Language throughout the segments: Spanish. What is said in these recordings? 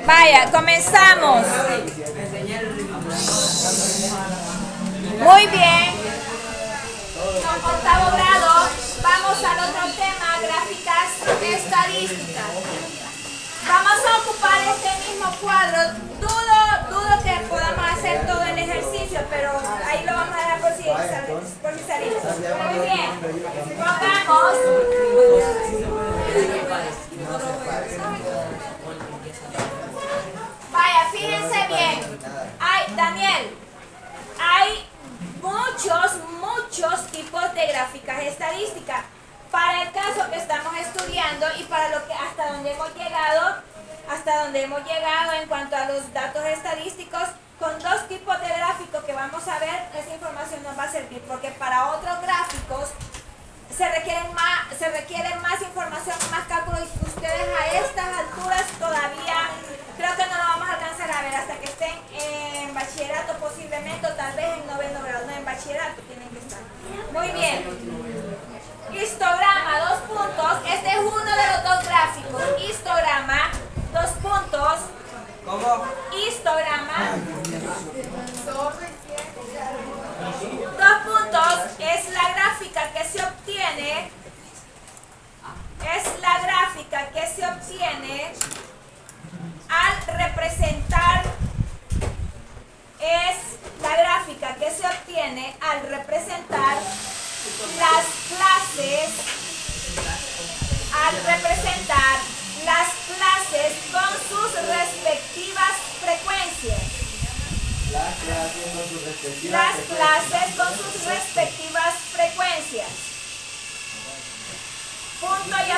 Vaya, comenzamos. Muy bien. Octavo grado. Vamos al otro tema, gráficas estadísticas. Vamos a ocupar este mismo cuadro. Dudo que podamos hacer todo el ejercicio, pero ahí lo vamos a dejar por si salimos. Muy bien. Pongamos. Vaya, fíjense bien. Daniel, hay muchos tipos de gráficas estadísticas. Para el caso que estamos estudiando y para lo que hasta donde hemos llegado en cuanto a los datos estadísticos, con dos tipos de gráficos que vamos a ver, esa información nos va a servir, porque para otros gráficos se requiere más información, más cálculos, y ustedes a estas alturas todavía creo que no lo vamos a alcanzar a ver hasta que estén en bachillerato, posiblemente, o tal vez en noveno grado. No, en bachillerato tienen que estar. Muy bien. Histograma, 2 puntos. Este es uno de los dos gráficos. Histograma, 2 puntos. ¿Cómo? Histograma. 2 puntos es la gráfica que se obtiene. Es la gráfica que se obtiene al representar. Es la gráfica que se obtiene al representar las clases con sus respectivas frecuencias. Las clases con sus respectivas frecuencias. Punto y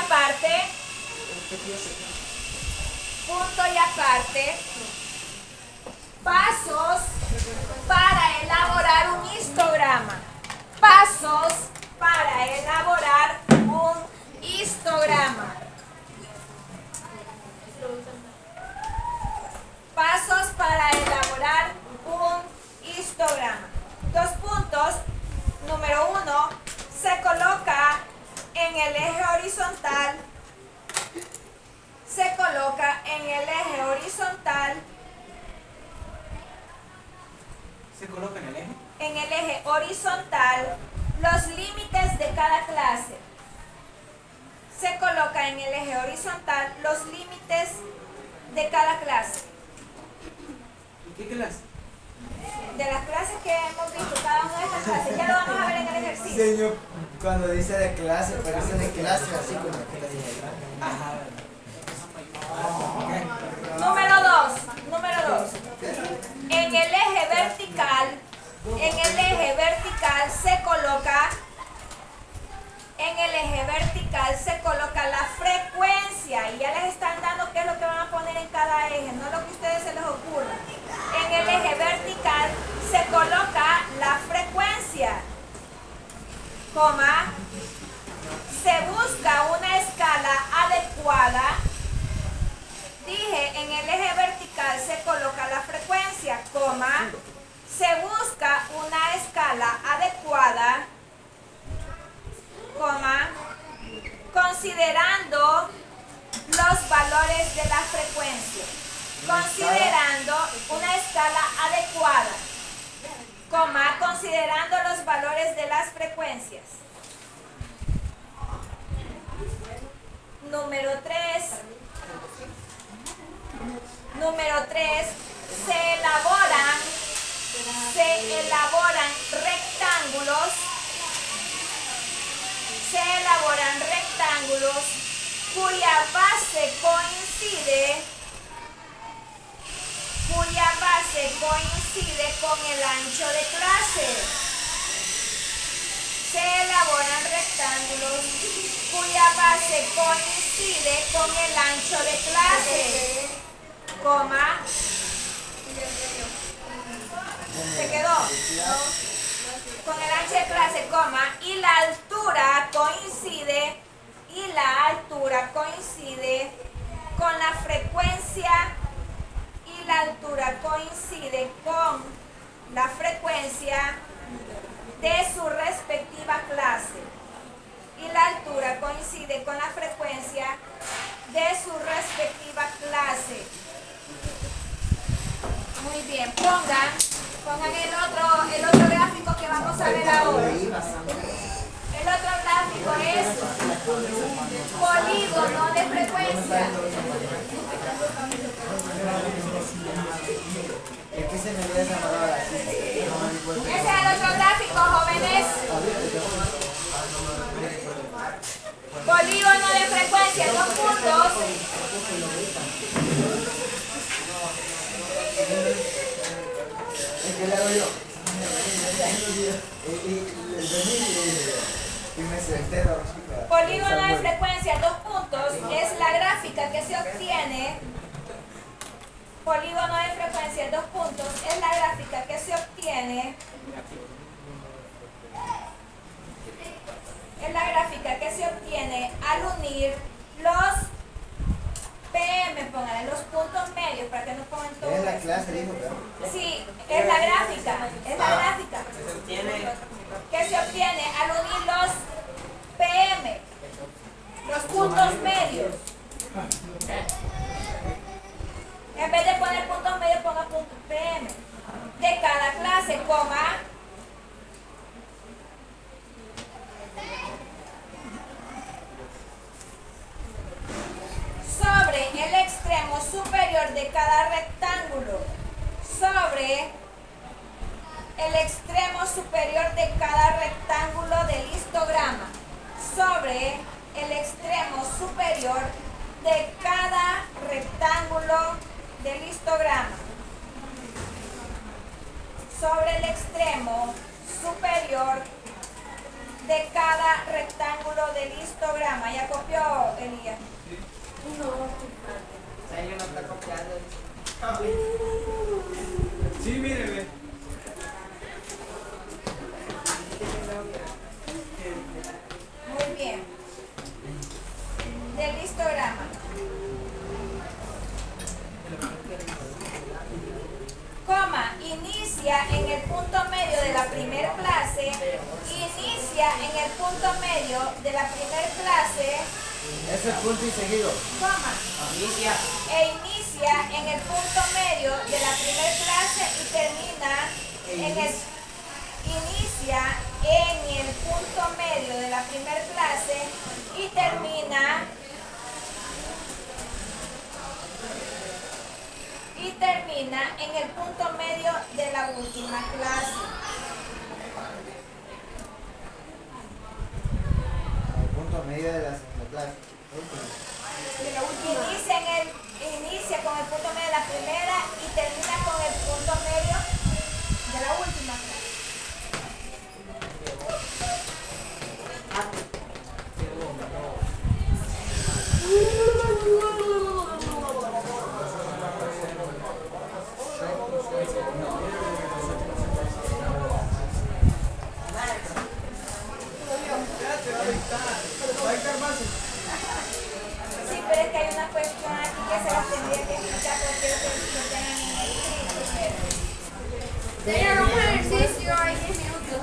aparte. Pasos para elaborar un histograma. Pasos para elaborar un histograma. Pasos para elaborar un histograma. 2 puntos. Número 1. Se coloca en el eje horizontal. Se coloca en el eje horizontal. ¿Se coloca en el eje? En el eje horizontal los límites de cada clase. Se coloca en el eje horizontal los límites de cada clase. ¿Qué clase? De las clases que hemos visto, cada una de estas clases. Ya lo vamos a ver en el ejercicio. Señor, cuando dice de clase, parece de clase así como que Número 2. En el eje vertical se coloca. En el eje vertical se coloca la frecuencia, y ya les están dando qué es lo que van a poner en cada eje, no lo que a ustedes se les ocurra. En el eje vertical se coloca la frecuencia, coma, se busca una escala adecuada. Dije, en el eje vertical se coloca la frecuencia, coma, se busca una escala adecuada, coma, considerando los valores de la frecuencia. Considerando una escala adecuada, coma, considerando los valores de las frecuencias. Número 3. Se elaboran rectángulos. Cuya base coincide con el ancho de clase. Se elaboran rectángulos cuya base coincide con el ancho de clase, coma. ¿Se quedó? Con el ancho de clase, coma, y la altura coincide con la frecuencia, y la altura coincide con la frecuencia de su respectiva clase. Y la altura coincide con la frecuencia de su respectiva clase. bien, pongan el otro gráfico que vamos a ver ahora. El otro gráfico es polígono de frecuencia. Es que se me había desamarrado así. Ese es el otro gráfico, jóvenes. Polígono de frecuencia, 2 puntos. Es que le hago yo. Y me senté la chica. Polígono de frecuencia, 2 puntos, es la gráfica que se obtiene. Polígono de frecuencia, 2 puntos, es la gráfica que se obtiene. Es la gráfica que se obtiene al unir los PM, pónganle los puntos medios para que no pongan todo. Es la clase, dijo, pero. Sí, es la gráfica, que se obtiene al unir los PM, los puntos medios. En vez de poner puntos medios, ponga puntos PM de cada clase, coma. Sobre el extremo superior de cada rectángulo, sobre el extremo superior de cada rectángulo del histograma, sobre el extremo superior de cada rectángulo del histograma, sobre el extremo superior de cada rectángulo del histograma. ¿Ya copió, Elías? Ellos no está copiando. Sí, míreme. Muy bien. Del histograma. Coma, inicia en el punto medio de la primer clase. Inicia en el punto medio de la primer clase. Ese punto y seguido. Coma. Inicia. E inicia en el punto medio de la primer clase y termina en el punto medio de la primer clase y termina en el punto medio de la última clase. El punto medio de la segunda clase. Inicia con el punto medio de la primera y termina con el punto medio de la última clase. Sí, pero es que hay una cuestión aquí que se las tendría que explicar porque quiero que lo tengan en el escrito, pero... Tenían un ejercicio ahí 10 minutos.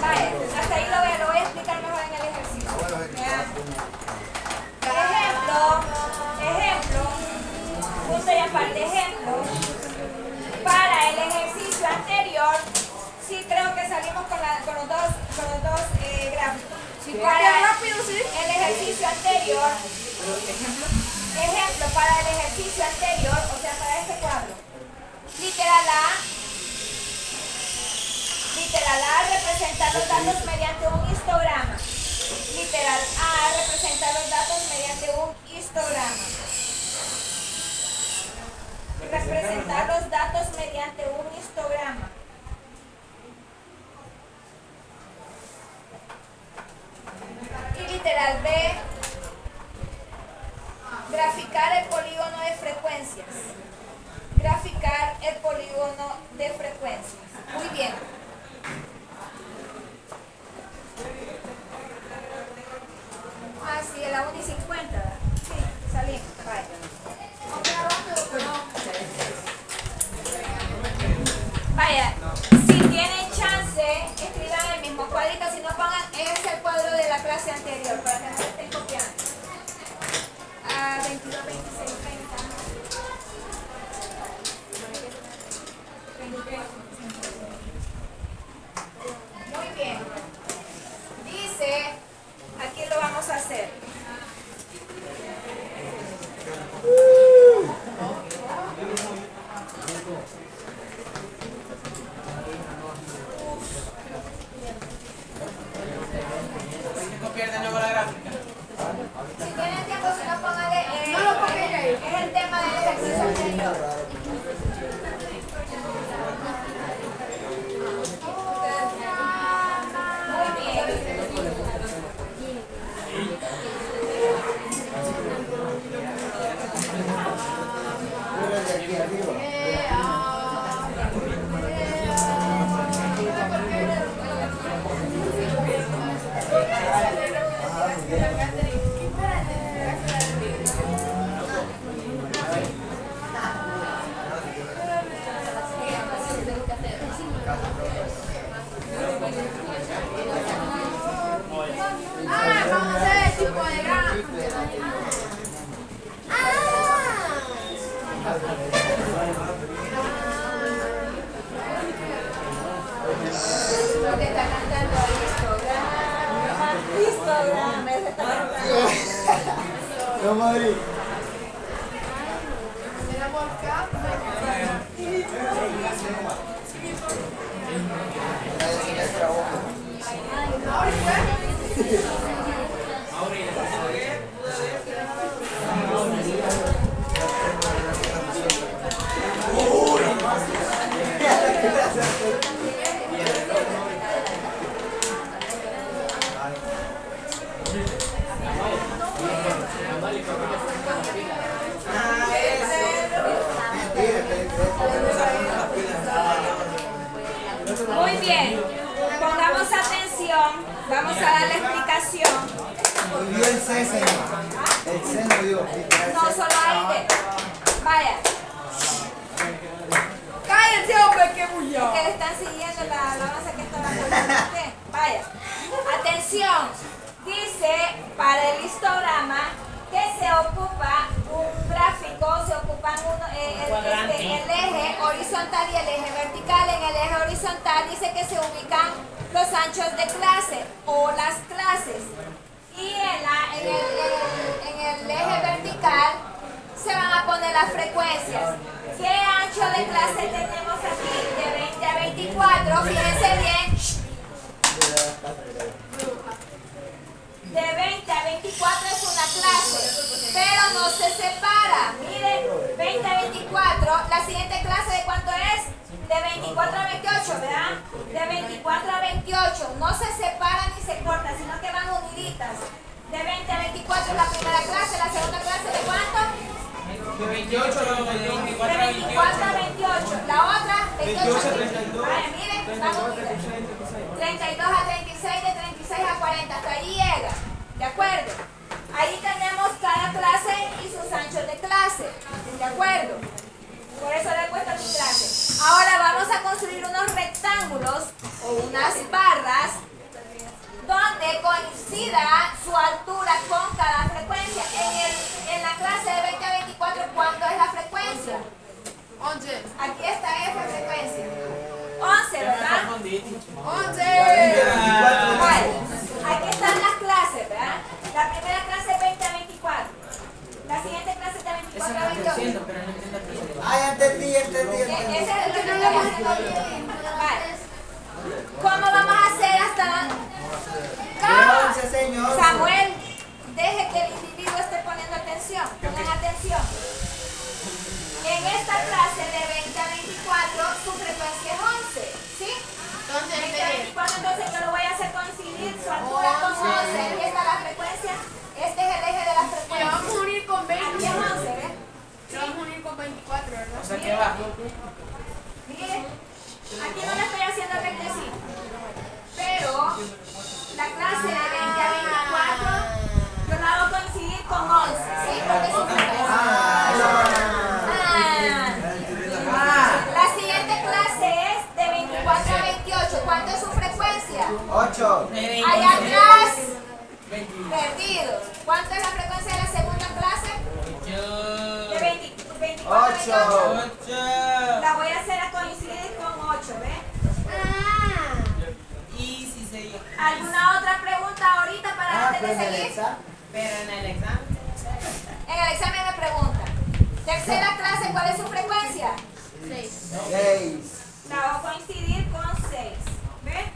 Vaya, hasta ahí lo voy a explicar mejor en el ejercicio. Ya. Ejemplo, punto y aparte, ejemplo, para el ejercicio anterior, sí creo que salimos con los dos gráficos. Sí, Para rápido, sí. el ejercicio anterior, ejemplo, para el ejercicio anterior, o sea, para este cuadro, literal A representar los datos mediante un histograma. Literal A representar los datos mediante un histograma. Representar los datos mediante un histograma. Y literal B, graficar el polígono de frecuencias. Graficar el polígono de frecuencias. Muy bien. Ah, sí, a la 1:50. Sí, salimos. Vaya. Vaya, si tienen chance, escriban el mismo cuadrito. Si no, pongan, es el cuadro de la clase anterior para que no lo estén copiando. 22, 26, 30. Puro de aquí arriba. Vamos a hacer el tipo de grande. Lo que está cantando histograma, ese está cantando. No, Madrid. Muy bien, pongamos atención, vamos a dar la explicación. Volvió el C, señor. El C no dio. No solo hay de... Vaya, Cállense, hombre, que bulla. que le están siguiendo la base que está dando usted. Vaya, atención, dice para el histograma que se ocupa un gráfico, se ocupan el eje horizontal y el eje vertical. En el eje horizontal dice que se ubican los anchos de clase o las clases. Y en el eje vertical se van a poner las frecuencias. ¿Qué ancho de clase tenemos aquí? De 20 a 24, fíjense bien. De 20 a 24 es una clase, pero no se separa. Miren, 20 a 24, la siguiente clase ¿de cuánto es? De 24 a 28, ¿verdad? De 24 a 28, no se separa ni se corta, sino que van uniditas. De 20 a 24 es la primera clase, la segunda clase ¿de cuánto? De 28 a De 24 a 24 a 28, la otra 28 a 32. Vaya, miren, 32 vamos a a 36. 32 a 36, de 36 a 40, hasta ahí llega, ¿de acuerdo? Ahí tenemos cada clase y sus anchos de clase, ¿de acuerdo? Por eso le he puesto mi clase. Ahora vamos a construir unos rectángulos o unas barras donde coincida su altura con cada frecuencia. En la clase de 20 a 24, ¿cuánto es la frecuencia? 11. Aquí está F frecuencia. 11, ¿verdad? 11. Vale, aquí están las clases, ¿verdad? La primera clase es 20 a 24. La siguiente clase es de 24 a 28. Pero no entiendo el proceso. Ay, entendí. Ese es el que no estamos haciendo bien. Vale. ¿Cómo vamos a hacer hasta la... Once, señor. Samuel, deje que el individuo esté poniendo atención. Pongan atención. En esta clase de 20 a 24, su frecuencia es 11, ¿sí? 20 a 24, entonces yo lo voy a hacer coincidir su altura con 11. Aquí está la frecuencia. Este es el eje de las Y lo frecuencias. vamos a unir con 20. Aquí es 11, ¿ves? Lo vamos a unir con 24, ¿verdad? O sea que va. Mire, aquí no le estoy haciendo rectecito. Pero la clase de 20 a 24, yo la hago coincidir con 11, ¿sí? Porque es su frecuencia. La siguiente clase es de 24 a 28. ¿Cuánto es su frecuencia? 8. Allá atrás, perdidos. ¿Cuánto es la frecuencia de la segunda clase? De 24 a 28. 8. La voy a hacer a coincidir con 8, ¿ves? Y si se... ¿Alguna otra pregunta ahorita para antes de Pero en el seguir? examen. Pero en el examen. En el examen me preguntan. Tercera clase, ¿cuál es su frecuencia? 6. La voy a coincidir con 6. ¿Ves?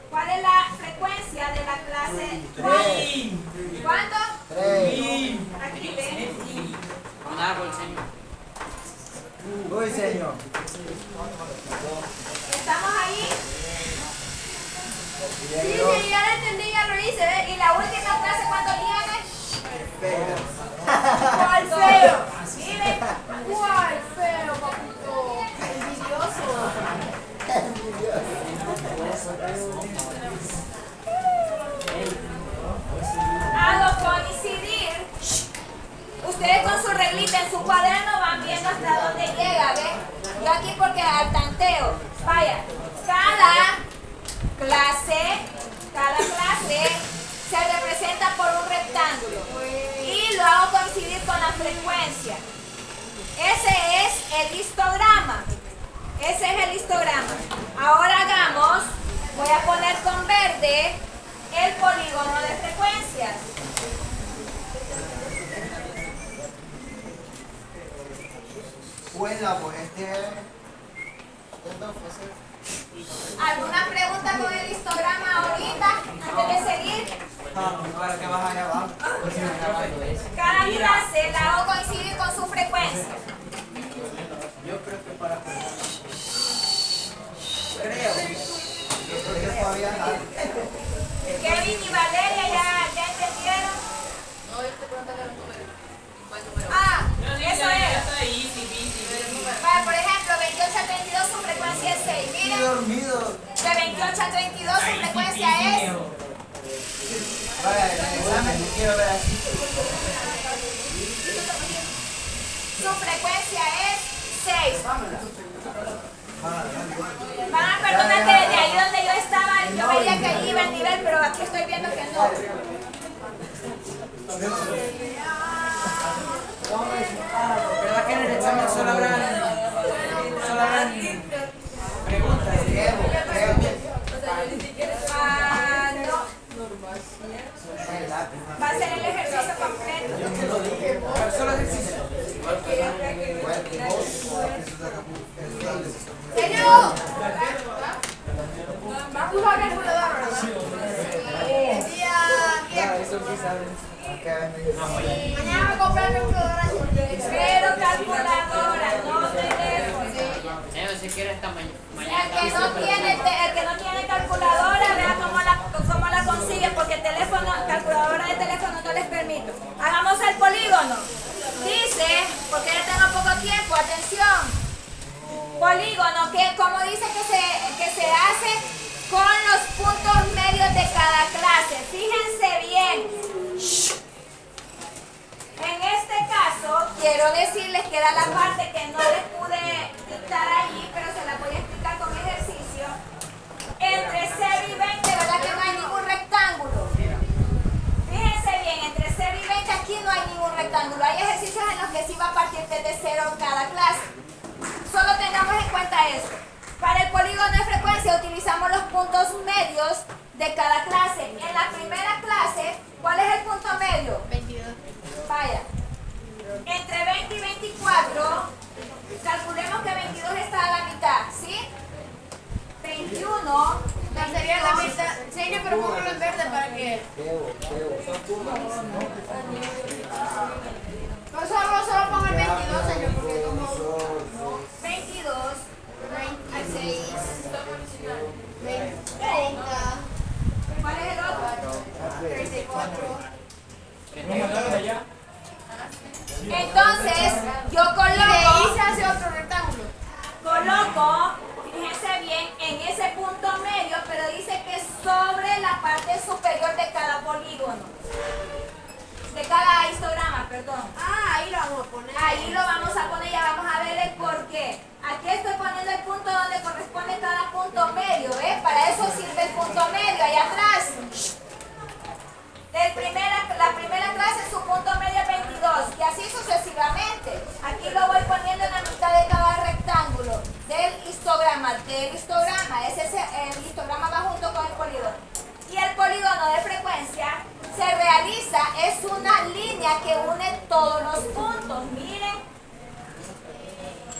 ¿Cuál es la frecuencia de la clase? 3. ¿Cuánto? 3. Aquí, ¿ves? Un árbol, señor. Uy, señor. ¿Estamos ahí? Sí, sí, ya lo entendí, ya lo hice, ¿ves? ¿Y la última clase cuánto tiene? Espera. ¿Cuál feo? Miren, ¿cuál feo, papito? Envidioso. Hago coincidir. Ustedes con su reglita en su cuaderno van viendo hasta dónde llega, ¿ven? Yo aquí porque al tanteo. Vaya, cada clase se representa por un rectángulo y lo hago coincidir con la frecuencia. Ese es el histograma. Ese es el histograma. Ahora hagamos, voy a poner con verde el polígono de frecuencias. Buena, pues ¿Alguna pregunta con el histograma ahorita, antes de seguir? ¿Para qué vas allá abajo? Cada clase la hago coincidir con su frecuencia. Yo creo que para... Kevin y Valeria ya entendieron. Ah, eso es. Vale, por ejemplo, 28 a 32 su frecuencia es 6. Miren, dormido. de 28 a 32 su frecuencia es. Vaya, el examen que quiero ver así. Su frecuencia es 6. Van a perdonar que desde ahí donde yo estaba, yo veía que allí iba el nivel, pero aquí estoy viendo que no. ¿Verdad que en el examen solo habrán preguntas? No. Va a ser el ejercicio completo. Solo ejercicio. Señor. Vamos a la calculadora, ¿verdad? Día mañana voy a comprar calculadora. Pero calculadora, no teléfono. Si quieres esta mañana. El que no tiene calculadora, vea cómo la consigue, porque calculadora de teléfono no les permito. Hagamos el polígono. Dice, porque ya tengo poco tiempo, atención. Polígono, que como dice que se hace con los puntos medios de cada clase. Fíjense bien. En este caso, quiero decirles que era la parte que no les pude dictar allí, pero se la voy a explicar con ejercicio. Entre 0 y 20, ¿verdad que no hay ningún rectángulo? Fíjense bien, entre 0 y 20 aquí no hay ningún rectángulo. Hay ejercicios en los que sí va a partir desde 0 cada clase. Solo tengamos en cuenta eso. Para el polígono de frecuencia utilizamos los puntos medios de cada clase. En la primera clase, ¿cuál es el punto medio? 22. Vaya. Entre 20 y 24, calculemos que 22 está a la mitad, ¿sí? 21. No sería la mitad. Señor, pero póngalo en verde para que. No, solo ponga el 22, señor, porque como. 22. 26. 30. ¿Cuál es el otro? 34. Entonces, yo Y de ahí coloco, se hace otro rectángulo. fíjense bien, en ese punto medio, pero dice que sobre la parte superior de cada polígono. De cada histograma, perdón. Ah, ahí lo vamos a poner. Ahí lo vamos a poner, ya vamos a ver el por qué. Aquí estoy poniendo el punto donde corresponde cada punto medio, ¿eh? Para eso sirve el punto medio, allá atrás. La primera clase su punto medio es 22 y así sucesivamente. Aquí lo voy poniendo en la mitad de cada rectángulo del histograma. Ese es el histograma va junto con el polígono. Y el polígono de frecuencia se realiza, es una línea que une todos los puntos.